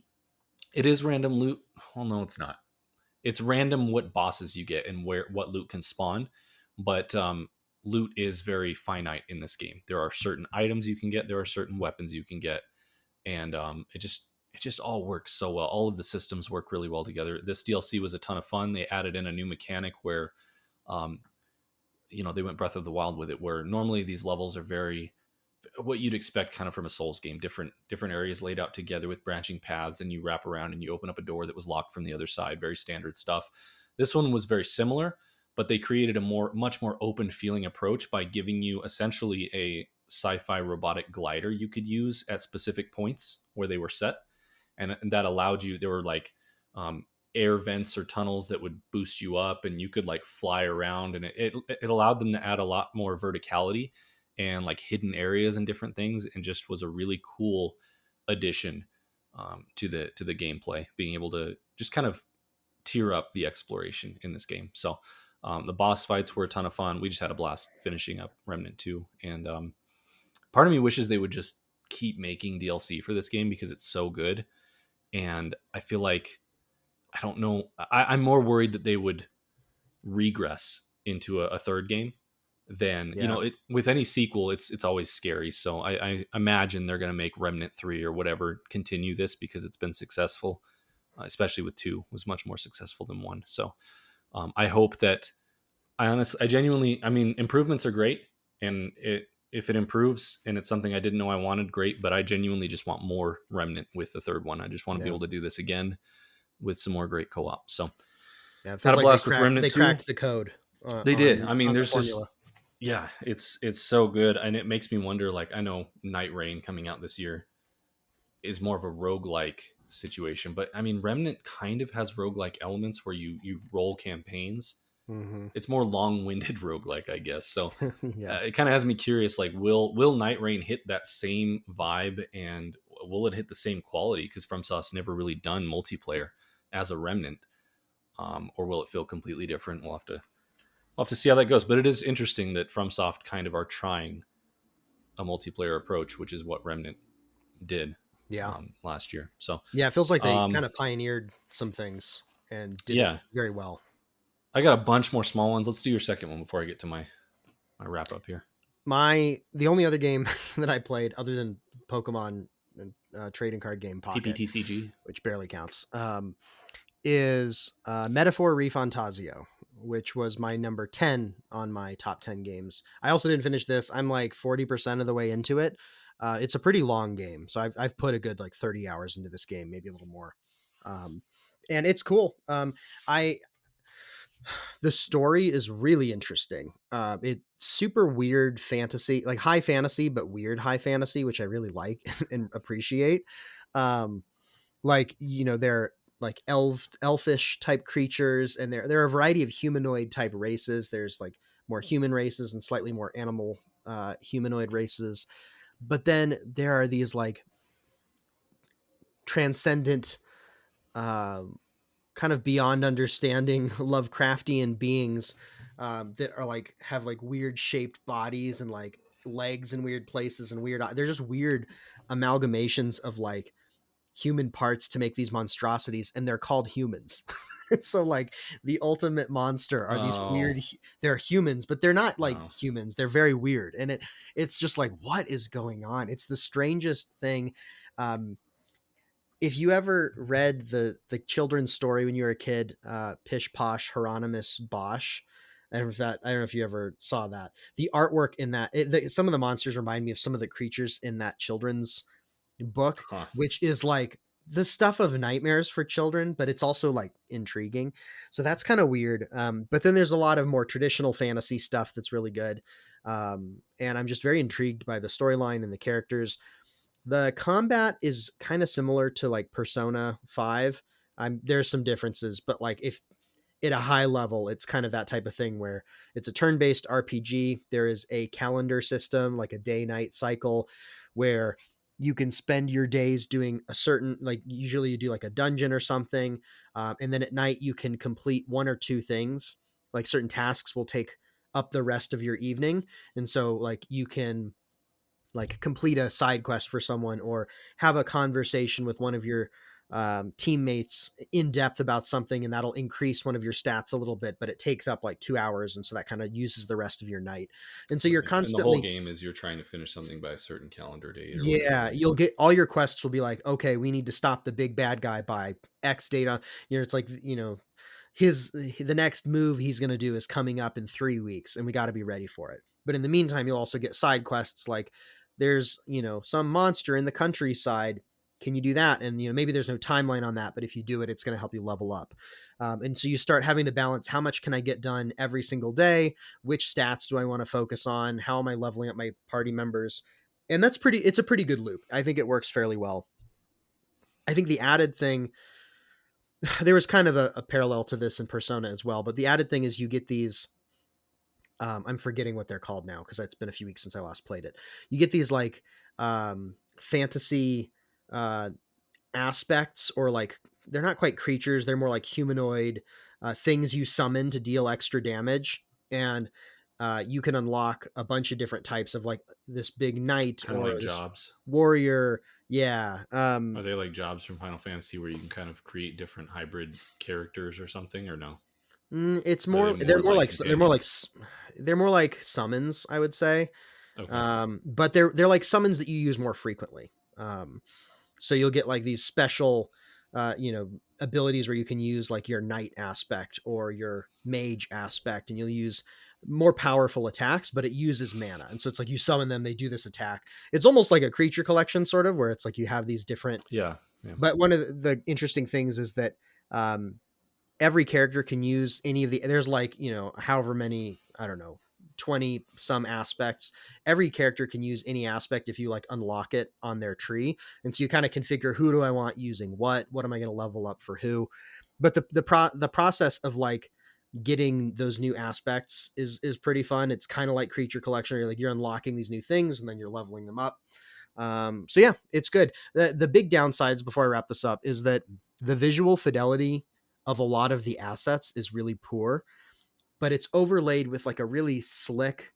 It is random loot. Well, no, it's not. It's random what bosses you get and where what loot can spawn, but loot is very finite in this game. There are certain items you can get, there are certain weapons you can get, and it just all works so well. All of the systems work really well together. This DLC was a ton of fun. They added in a new mechanic where um, they went Breath of the Wild with it, where normally these levels are very what you'd expect kind of from a Souls game, different areas laid out together with branching paths, and you wrap around and you open up a door that was locked from the other side. Very standard stuff. This one was very similar, but they created a much more open feeling approach by giving you essentially a sci-fi robotic glider you could use at specific points where they were set, and that allowed you. There were like um, air vents or tunnels that would boost you up, and you could like fly around, and it allowed them to add a lot more verticality and like hidden areas and different things, and just was a really cool addition to the gameplay. Being able to just kind of tear up the exploration in this game. So the boss fights were a ton of fun. We just had a blast finishing up Remnant 2, and part of me wishes they would just keep making DLC for this game because it's so good. And I feel like I don't know. I'm more worried that they would regress into a third game than Yeah. with any sequel. It's always scary. So I imagine they're going to make Remnant 3 or whatever continue this because it's been successful, especially with 2 was much more successful than 1. So I hope that I genuinely, I mean, improvements are great, and if it improves and it's something I didn't know I wanted, great. But I genuinely just want more Remnant with the third one. I just want to be Yeah. able to do this again with some more great co-op. So Yeah. It had feels a like they blast with cracked Remnant they 2. cracked the code They did. I mean, on the there's just formula. yeah, it's so good, and it makes me wonder. Like, I know Night Rain coming out this year is more of a roguelike situation, but I mean, Remnant kind of has roguelike elements where you roll campaigns. Hmm. It's more long-winded roguelike, I guess. So Yeah. it kind of has me curious. Like, will Night Rain hit that same vibe, and will it hit the same quality? Because FromSoft's never really done multiplayer as a Remnant, or will it feel completely different? We'll have to see how that goes. But it is interesting that FromSoft kind of are trying a multiplayer approach, which is what Remnant did Yeah. last year. So, Yeah. It feels like they um, kind of pioneered some things and did it yeah, very well. I got a bunch more small ones. Let's do your second one before I get to my wrap up here. The only other game that I played other than Pokemon trading card game Pocket, PPTCG. which barely counts, is Metaphor Refantasio, which was my number 10 on my top 10 games. I also didn't finish this. I'm like 40% of the way into it. It's a pretty long game, so I've put a good like 30 hours into this game, maybe a little more. Um, and it's cool. I The story is really interesting. It's super weird fantasy, like high fantasy, but weird high fantasy, which I really like and appreciate. Um, like they're like elfish type creatures, and there are a variety of humanoid type races. There's like more human races and slightly more animal humanoid races, but then there are these like transcendent um kind of beyond understanding Lovecraftian beings that are like have like weird shaped bodies and like legs in weird places and they're just weird amalgamations of like human parts to make these monstrosities, and they're called humans. So like the ultimate monster are these Oh, weird they're humans, but they're not like wow. humans. They're very weird. And it's just like, what is going on? It's the strangest thing. Um, if you ever read the children's story when you were a kid, Pish Posh Hieronymus Bosch, I don't know if you ever saw that. The artwork in that, some of the monsters remind me of some of the creatures in that children's book, Huh. which is like the stuff of nightmares for children, but it's also like intriguing. So that's kind of weird. But then there's a lot of more traditional fantasy stuff that's really good. And I'm just very intrigued by the storyline and the characters. The combat is kind of similar to like Persona 5. There's some differences, but like if at a high level, it's kind of that type of thing where it's a turn-based RPG. There is a calendar system, like a day-night cycle, where you can spend your days doing a certain, like usually you do like a dungeon or something, and then at night you can complete one or two things. Like certain tasks will take up the rest of your evening, and so like you can like complete a side quest for someone or have a conversation with one of your teammates in depth about something, and that'll increase one of your stats a little bit, but it takes up like 2 hours, and so that kind of uses the rest of your night, and so you're Right. And the whole constantly, game is you're trying to finish something by a certain calendar date or whatever, yeah, right? you'll get all your quests will be like, okay, we need to stop the big bad guy by X date on, it's like, the next move he's going to do is coming up in 3 weeks, and we got to be ready for it. But in the meantime, you'll also get side quests like there's, some monster in the countryside. Can you do that? And, maybe there's no timeline on that, but if you do it, it's going to help you level up. And so you start having to balance how much can I get done every single day? Which stats do I want to focus on? How am I leveling up my party members? And it's a pretty good loop. I think it works fairly well. I think the added thing, there was kind of a parallel to this in Persona as well, but the added thing is you get these, I'm forgetting what they're called now because it's been a few weeks since I last played it. You get these like fantasy uh, aspects, or like they're not quite creatures, they're more like humanoid things you summon to deal extra damage. And you can unlock a bunch of different types of like this big knight Kind of or like this jobs. warrior. Yeah. Are they like jobs from Final Fantasy where you can kind of create different hybrid characters or something, or no? It's Or are they more, more like companions? they're more like summons, I would say. Okay. But they're like summons that you use more frequently. So you'll get like these special, abilities where you can use like your knight aspect or your mage aspect, and you'll use more powerful attacks, but it uses mana. And so it's like you summon them, they do this attack. It's almost like a creature collection, sort of, where it's like you have these different. Yeah. Yeah. But one of the interesting things is that um, every character can use any of the, there's like, however many, I don't know, 20 some aspects. Every character can use any aspect if you like unlock it on their tree. And so you kind of configure, who do I want using what am I going to level up for who. But the process of like getting those new aspects is pretty fun. It's kind of like creature collection. You're unlocking these new things and then you're leveling them up. So yeah, it's good. The big downsides before I wrap this up is that the visual fidelity of a lot of the assets is really poor, but it's overlaid with like a really slick,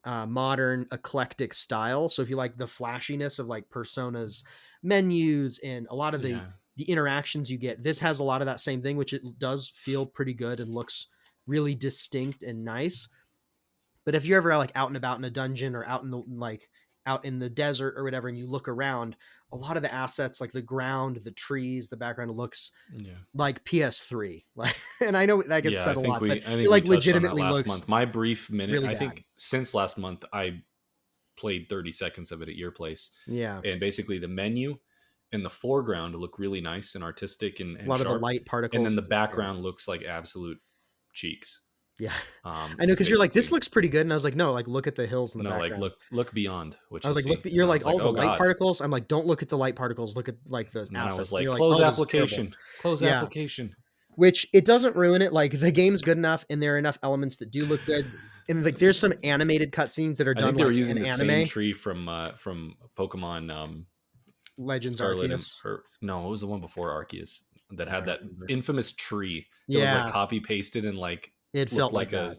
modern, eclectic style. So if you like the flashiness of like Persona's menus and a lot of the Yeah. the interactions you get, this has a lot of that same thing, which it does feel pretty good and looks really distinct and nice. But if you're ever like out and about in a dungeon or out in the like out in the desert or whatever, and you look around, a lot of the assets, like the ground, the trees, the background, looks Yeah. like PS3. Like, and I know that gets Yeah. said a lot, but I it think we like touched on that legitimately last looks month. My brief minute, really I bad. think since last month, I played 30 seconds of it at your place. Yeah, And basically the menu and the foreground look really nice and artistic a and lot of the sharp. light And particles. then the Yeah, background looks like absolute cheeks. yeah. I know It's because you're like, this basically looks pretty good, and I was like, no, like look at the hills in the no, like background. look beyond what I was you'll like, look, see. And you're I like was like, all the oh light God. particles. I'm like, don't look at the light particles. Look at like the And then I was assets. And like, you're like, close oh, this is terrible. application, close Yeah, application. which it doesn't ruin it. Like the game's good enough, and there are enough elements that do look good. And like, there's some animated cutscenes that are I done think they were like an using the same anime. tree from Pokemon Legends Scarlet and Arceus. or no, it was the one before Arceus that I had don't that remember. infamous tree that was like Yeah, copy pasted and like it looked felt like like that.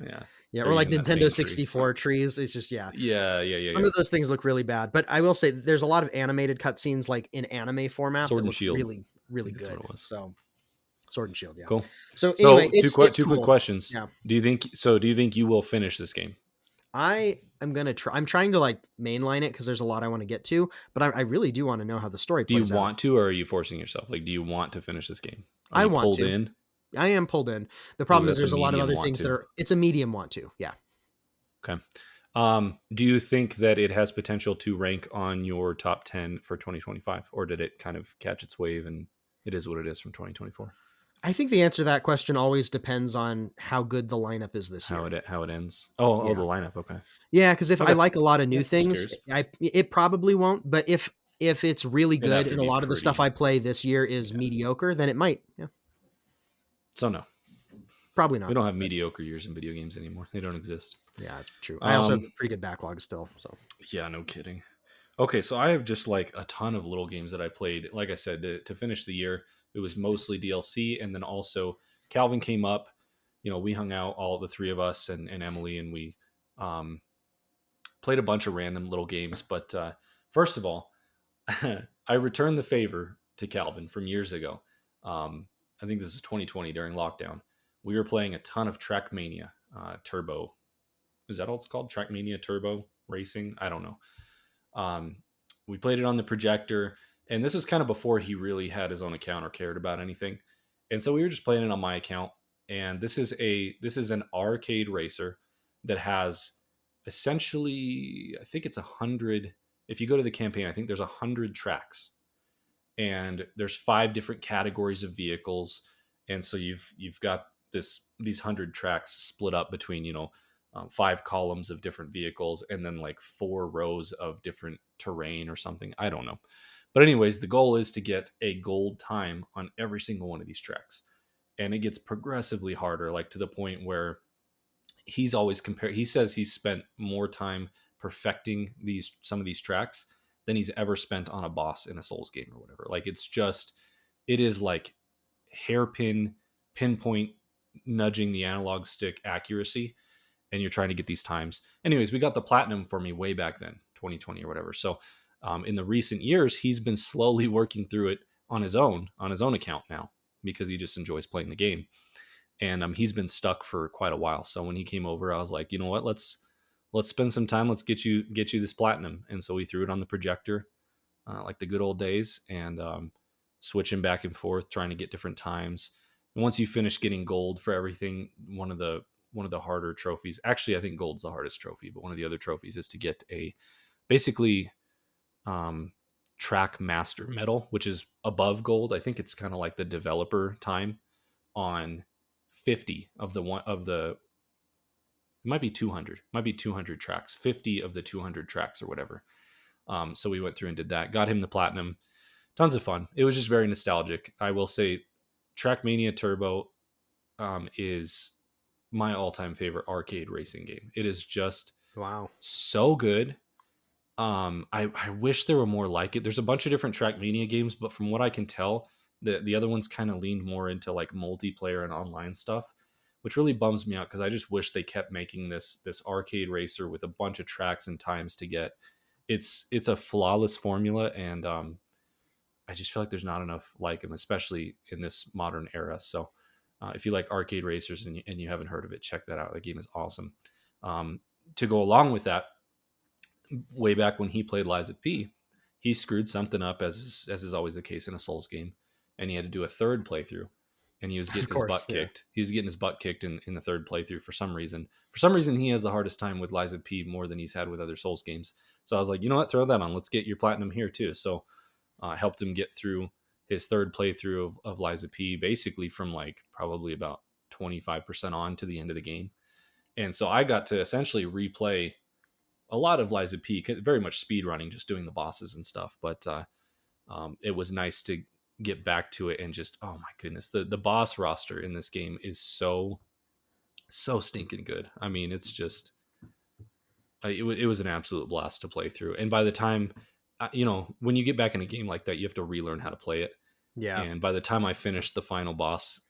a yeah. Yeah, They're or like using that Nintendo same tree. 64 trees. It's just, yeah. Yeah, yeah, yeah, Some yeah. of those things look really bad, but I will say there's a lot of animated cutscenes like in anime format Sword that and look Shield. really, I really think that's what good. it was. So Sword and Shield. Yeah. Cool. So anyway, So it's two quick cool. questions. Yeah. Do you think you will finish this game? I am gonna try. I'm trying to like mainline it because there's a lot I want to get to, but I really do want to know how the story Do you plays out. want to, or are you forcing yourself? Like, do you want to finish this game? Are I you want pulled to. in? I am pulled in. The Ooh, problem is that's a there's a lot of medium other want things that to. are. It's a medium want to. Yeah. Okay. Do you think that it has potential to rank on your top 10 for 2025, or did it kind of catch its wave and it is what it is from 2024? I think the answer to that question always depends on how good the lineup is this year. How it ends? The Yeah. lineup. Okay. Yeah, because if I Okay. like a lot of Yeah, new just things, curious. it probably won't. But if it's really It'd good have to and a be lot of the stuff I pretty. play this year is Yeah. mediocre, then it might. Yeah, So no, probably we not. don't have But mediocre years in video games anymore. They don't exist. yeah, that's true. I also have Um, a pretty good backlog still. So yeah, no kidding. Okay, so I have just like a ton of little games that I played. Like I said, to finish the year, it was mostly DLC, and then also Calvin came up. You know, we hung out, all the three of us and Emily, and we um, played a bunch of random little games. But first of all, I returned the favor to Calvin from years ago. I think this is 2020 during lockdown. We were playing a ton of Trackmania Turbo. Is that all it's called? Trackmania Turbo Racing? I don't know. Um, we played it on the projector, and this was kind of before he really had his own account or cared about anything. And so we were just playing it on my account. And this is an arcade racer that has essentially, I think it's 100. If you go to the campaign, I think there's 100 tracks, and there's 5 different categories of vehicles, and so you've got these 100 tracks split up between 5 columns of different vehicles, and then like 4 rows of different terrain or something. I don't know, but anyways, the goal is to get a gold time on every single one of these tracks, and it gets progressively harder, like to the point where he's always compared. He says he's spent more time perfecting some of these tracks than he's ever spent on a boss in a Souls game or whatever. Like it is like hairpin pinpoint nudging the analog stick accuracy, and you're trying to get these times. Anyways, we got the platinum for me way back then, 2020 or whatever. So in the recent years, he's been slowly working through it on his own account now, because he just enjoys playing the game, and he's been stuck for quite a while. So when he came over, I was like, you know what, let's spend some time. Let's get you this platinum. And so we threw it on the projector, like the good old days, and switching back and forth, trying to get different times. And once you finish getting gold for everything, one of the harder trophies. Actually, I think gold's the hardest trophy, but one of the other trophies is to get a basically um, track master medal, which is above gold. I think it's kind of like the developer time on 50 of the one of the it might be 200, might be 200 tracks, 50 of the 200 tracks or whatever. So we went through and did that, got him the platinum. Tons of fun. It was just very nostalgic. I will say Trackmania Turbo is my all-time favorite arcade racing game. It is just wow. so good. I wish there were more like it. There's a bunch of different Trackmania games, but from what I can tell, the other ones kind of leaned more into like multiplayer and online stuff, which really bums me out, because I just wish they kept making this arcade racer with a bunch of tracks and times to get. It's a flawless formula, and I just feel like there's not enough like them, especially in this modern era. So if you like arcade racers and you haven't heard of it, check that out. The game is awesome. To go along with that, way back when he played Liza P, he screwed something up, as is always the case in a Souls game, and he had to do a third playthrough, and he was Of getting his course. butt Yeah. kicked. He was getting his butt kicked in the third playthrough for some reason. For some reason, he has the hardest time with Liza P more than he's had with other Souls games. So I was like, you know what, throw that on. Let's get your platinum here too. So I helped him get through his third playthrough of Liza P, basically from like probably about 25% on to the end of the game. And so I got to essentially replay a lot of Liza P, very much speed running, just doing the bosses and stuff. But it was nice to get back to it, and just, oh my goodness, the boss roster in this game is so stinking good. I mean, it's just it was an absolute blast to play through. And by the time when you get back in a game like that, you have to relearn how to play it. Yeah. And by the time I finished the final boss,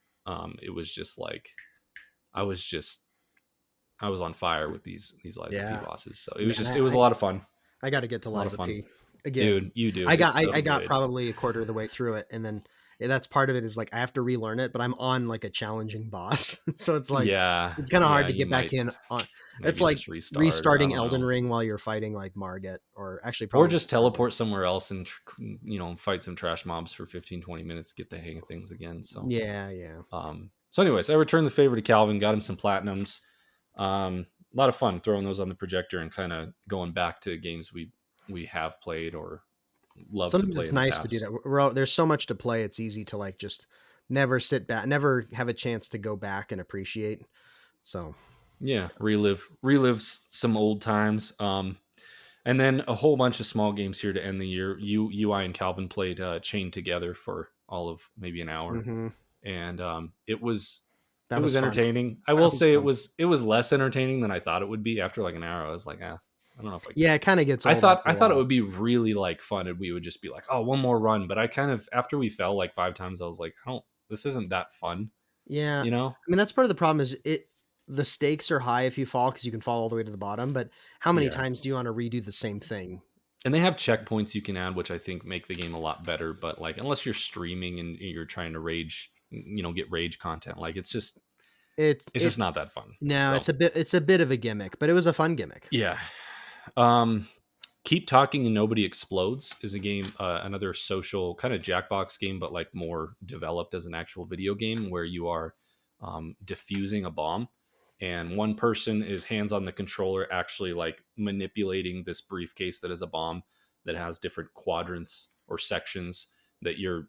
it was just like I was just I was on fire with these Liza P Yeah. bosses. So Man, it was a lot of fun. I got to get to A lot of Liza fun. P again. Dude, you do. It's so I got good. probably a quarter of the way through it, and then that's part of it, is like I have to relearn it, but I'm on like a challenging boss. So it's like Yeah, it's kind of hard yeah, to you get back might in on. It's maybe like just restart, or I restarting don't Elden know. Ring while you're fighting like Margit, or actually Or probably just teleport somewhere else and fight some trash mobs for 15, 20 minutes, get the hang of things again. So yeah, yeah. anyways, I returned the favor to Calvin, got him some platinums. A lot of fun throwing those on the projector and kind of going back to games we have played or love to Sometimes play it's in the nice to do past. that. There's so much to play. It's easy to like just never sit back, never have a chance to go back and appreciate. So, Yeah, relives some old times. And then a whole bunch of small games here to end the year. I, and Calvin played Chain Together for all of maybe an hour, hmm, and it that was was fun. entertaining. I will That was say fun. it was less entertaining than I thought it would be. After like an hour, I was like, I don't know if Yeah, it kind of gets I old thought after a it while. would be really like fun, and we would just be like, oh, one more run. But I kind of after we fell like 5 times, I was like, I don't. This isn't that fun, Yeah, you know? I mean that's part of the problem is the stakes are high if you fall because you can fall all the way to the bottom. But how many Yeah. times do you want to redo the same thing? And they have checkpoints you can add, which I think make the game a lot better. But like, unless you're streaming and you're trying to rage, get rage content, like It's it's just not that fun. no, So it's a bit of a gimmick, but it was a fun gimmick. yeah. Um, Keep Talking and Nobody Explodes is a game, another social kind of Jackbox game, but like more developed as an actual video game where you are diffusing a bomb. And one person is hands on the controller, actually like manipulating this briefcase that is a bomb that has different quadrants or sections that you're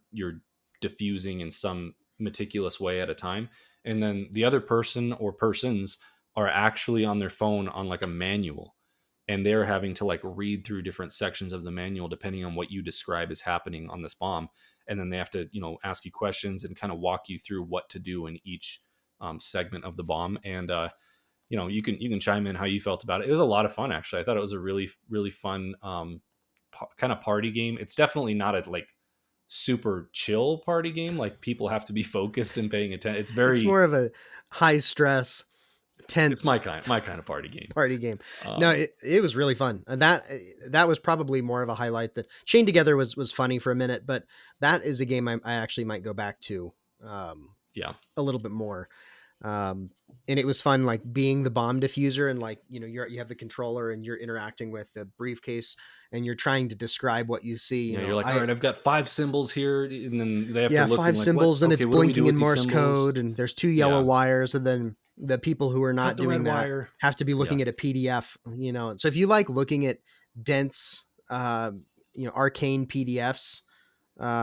diffusing in some meticulous way at a time. And then the other person or persons are actually on their phone on like a manual, and they're having to like read through different sections of the manual depending on what you describe as happening on this bomb, and then they have to ask you questions and kind of walk you through what to do in each segment of the bomb. And you can chime in how you felt about it. It was a lot of fun, actually. I thought it was a really fun kind of party game. It's definitely not a like super chill party game, like people have to be focused and paying attention. It's more of a high stress, It's tense my kind of party game. party game. No, um it was really fun. And that was probably more of a highlight. That Chained Together was funny for a minute, but that is a game I actually might go back to yeah. a little bit more. Um, and it was fun, like being the bomb diffuser, and like you have the controller and you're interacting with the briefcase, and you're trying to describe what you see. Yeah, you're like, all right, I've got 5 symbols here, and then they have to Yeah, look and five like, what? symbols, and Okay, it's what do we do blinking in with these Morse symbols? code, and there's two yellow Yeah, wires, and then the people who are not cut the red doing that wire. have to be Yeah, looking at a PDF. So if you like looking at dense, arcane PDFs,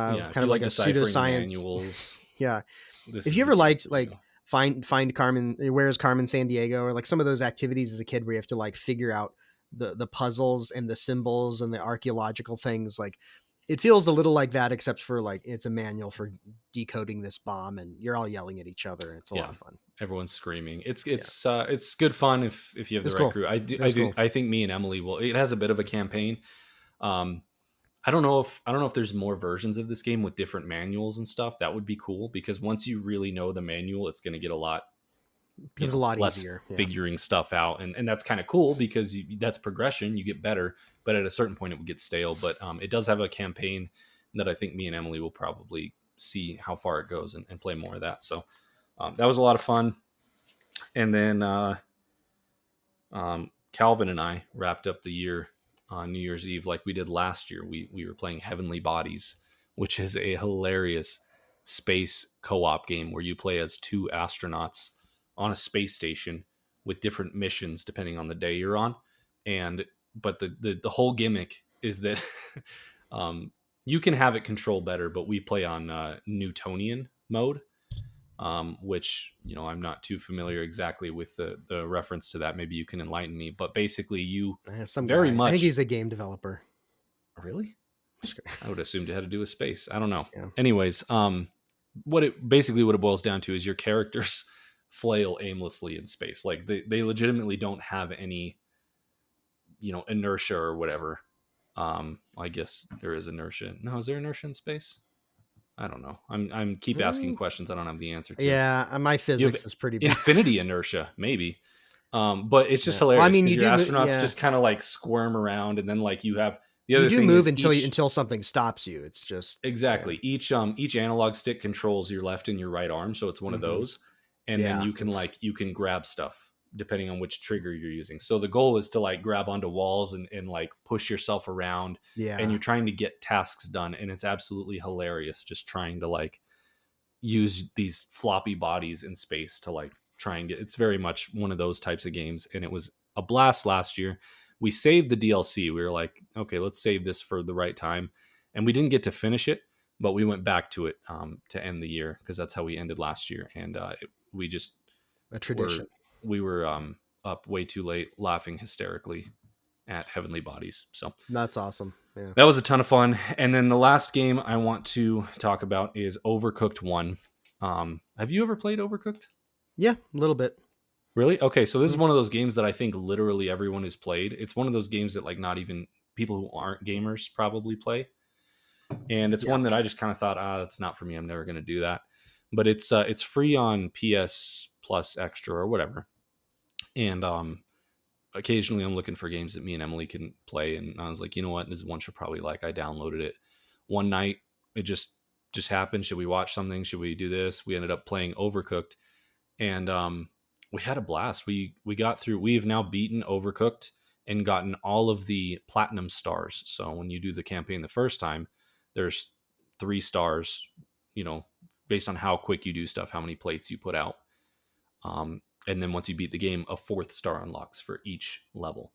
yeah. If kind you of like like a deciphering the pseudoscience. manuals, Yeah, this if is you the ever game liked for like you. find Carmen, where's Carmen San Diego, or like some of those activities as a kid where you have to like figure out the puzzles and the symbols and the archaeological things, like it feels a little like that, except for like it's a manual for decoding this bomb and you're all yelling at each other. It's a lot Yeah, of fun. everyone's screaming. Yeah, It's good fun if you have the it's right cool. crew. It was cool. I think me and Emily will. It has a bit of a campaign. Um, I don't know if there's more versions of this game with different manuals and stuff. That would be cool, because once you really know the manual, it's going to get a lot It was a lot less easier. Yeah. figuring stuff out, and that's kind of cool because that's progression, you get better, but at a certain point it would get stale. But it does have a campaign that I think me and Emily will probably see how far it goes, and play more of that. So that was a lot of fun. And then Calvin and I wrapped up the year on New Year's Eve like we did last year. We were playing Heavenly Bodies, which is a hilarious space co-op game where you play as two astronauts on a space station with different missions depending on the day you're on. And but the whole gimmick is that um, you can have it control better, but we play on Newtonian mode, which I'm not too familiar exactly with the reference to that. Maybe you can enlighten me. But basically, you Some very guy. I think much he's a game developer. really. I would assumed it had to do with space. I don't know. Yeah. Anyways, what it boils down to is your characters flail aimlessly in space. Like they legitimately don't have any inertia or whatever. I guess there is inertia. No, is there inertia in space? I don't know. I'm keep asking Mm, questions I don't have the answer to. yeah, my You have physics is pretty bad. infinity inertia, maybe. But it's just Yeah. Well, I hilarious mean, because you your do. astronauts Yeah. just kind of like squirm around, and then like you have The You other do thing move is each until something stops you. It's just yeah. exactly each analog stick controls your left and your right arm, so it's one of Hmm. those, and then Yeah. you can grab stuff depending on which trigger you're using. So the goal is to like grab onto walls and like push yourself around, and Yeah. you're trying to get tasks done, and it's absolutely hilarious just trying to like use these floppy bodies in space to like try and get. It's very much one of those types of games, and it was a blast last year. We saved the DLC. We were like, okay, let's save this for the right time, and we didn't get to finish it, but we went back to it to end the year because that's how we ended last year, and we just A were tradition. we were up way too late, laughing hysterically at Heavenly Bodies. So That's awesome. Yeah. that was a ton of fun. And then the last game I want to talk about is Overcooked 1. Have you ever played Overcooked? Yeah, a little bit. Really? Okay, so this is Mhm. one of those games that I think literally everyone has played. It's one of those games that like not even people who aren't gamers probably play. And it's Yeah. one that I just kind of thought, that's not for me. I'm never going to do that. But it's free on PS Plus Extra or whatever. And occasionally I'm looking for games that me and Emily can play, and I was like, you know what, this is one she'll probably like. I downloaded it one night. It just happened. Should we watch something? Should we do this? We ended up playing Overcooked, and we had a blast. We got through. We've now beaten Overcooked and gotten all of the platinum stars. So when you do the campaign the first time, there's 3 stars. You know, based on how quick you do stuff, how many plates you put out. And then once you beat the game, a 4th star unlocks for each level,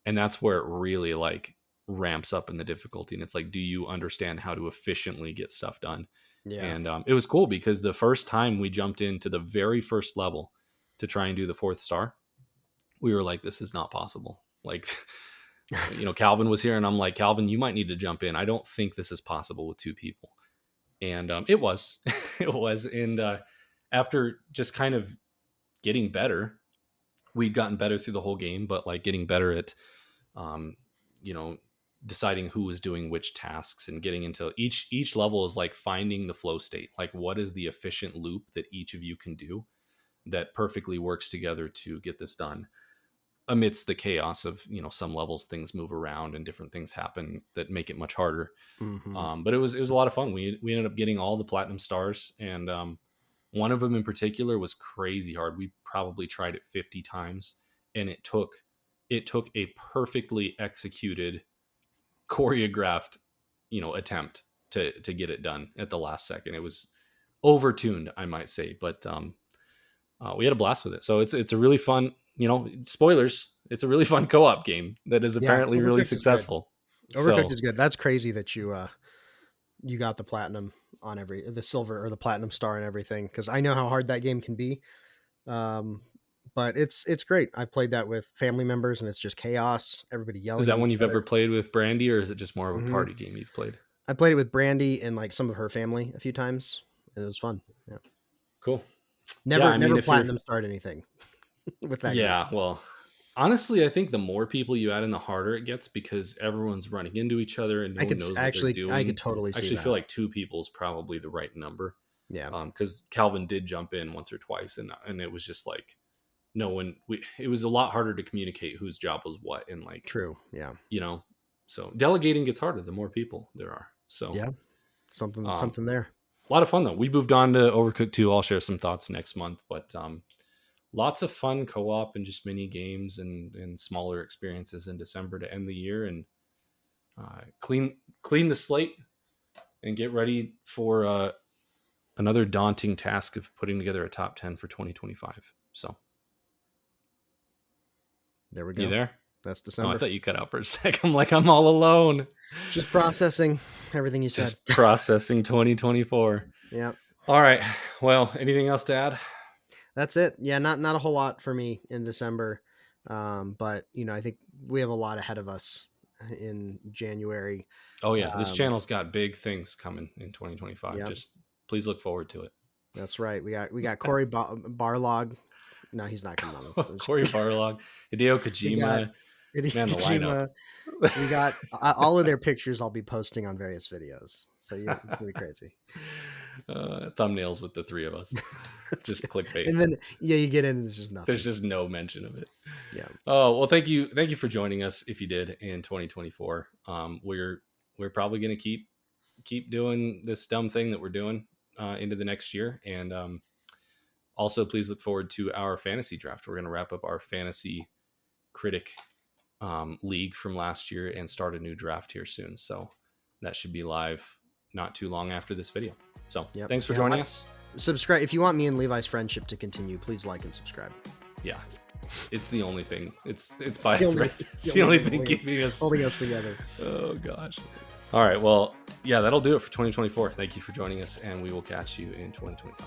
and that's where it really like ramps up in the difficulty. And it's like, do you understand how to efficiently get stuff done? Yeah. And it was cool because the first time we jumped into the very first level to try and do the 4th star, we were like, this is not possible. Like, Calvin was here, and I'm like, Calvin, you might need to jump in. I don't think this is possible with 2 people. And it was, it was. And after just kind of getting better, we'd gotten better through the whole game, but like getting better at, um, you know, deciding who was doing which tasks and getting into each level is like finding the flow state. Like, what is the efficient loop that each of you can do that perfectly works together to get this done amidst the chaos of, some levels, things move around and different things happen that make it much harder. Hmm. But it was a lot of fun. We ended up getting all the platinum stars, and one of them in particular was crazy hard. We probably tried it 50 times, and it took a perfectly executed, choreographed, attempt to get it done at the last second. It was overtuned, I might say, but we had a blast with it. So it's a really fun, spoilers. It's a really fun co-op game that is Yeah. apparently really Overcooked is good. successful. Overcooked So is good. That's crazy that you got the platinum on the silver or the platinum star and everything, because I know how hard that game can be. Um, but it's great. I played that with family members, and it's just chaos. Everybody is yelling at that one each you've other. ever played with Brandy, or is it just more of a Hmm. party game you've played? I played it with Brandy and like some of her family a few times, and it was fun. Yeah. Cool. Yeah, Never I mean, never if you're platinum starred anything with that group. yeah, well, honestly, I think the more people you add in, the harder it gets because everyone's running into each other and no one knows what they're I could doing. totally I see actually that. feel like 2 people is probably the right number. Yeah. Because Calvin did jump in once or twice, and it was just like no one. It was a lot harder to communicate whose job was what, and like, True. Yeah. you know, so delegating gets harder the more people there are. So Yeah. Something um, something there. a lot of fun though. We moved on to Overcooked 2. I'll share some thoughts next month, but lots of fun co-op and just mini games and smaller experiences in December to end the year and clean the slate and get ready for another daunting task of putting together a top 10 for 2025. So There we you go. there? That's Oh, I December. thought you cut out for a sec. I'm like, I'm all alone. Just processing everything you said. Just processing 2024. Yeah. All right. Well, anything else to add? That's it. Yeah, not a whole lot for me in December. But I think we have a lot ahead of us in January. Oh yeah, this Um, channel's got big things coming in 2025. yeah, Just please look forward to it. that's right. We got Corey Barlog. No, he's not coming on. Corey Barlog, Hideo We got Kojima, man, the lineup. Kojima. We got all of their pictures. I'll be posting on various videos. So yeah, it's gonna be crazy. Thumbnails with the 3 of us. Just clickbait. And then you get in, and there's just nothing. There's just no mention of it. Yeah. Oh well, thank you for joining us. If you did in 2024, we're probably going to keep doing this dumb thing that we're doing into the next year, and also please look forward to our fantasy draft. We're going to wrap up our fantasy critic league from last year and start a new draft here soon. So that should be live not too long after this video. So Yep. thanks for Yeah. joining us. Subscribe if you want me and Levi's friendship to continue. Please like and subscribe. Yeah, it's the only thing. It's the only- it's the only thing keeping us holding us together. Oh gosh. All right. Well, yeah, that'll do it for 2024. Thank you for joining us, and we will catch you in 2025.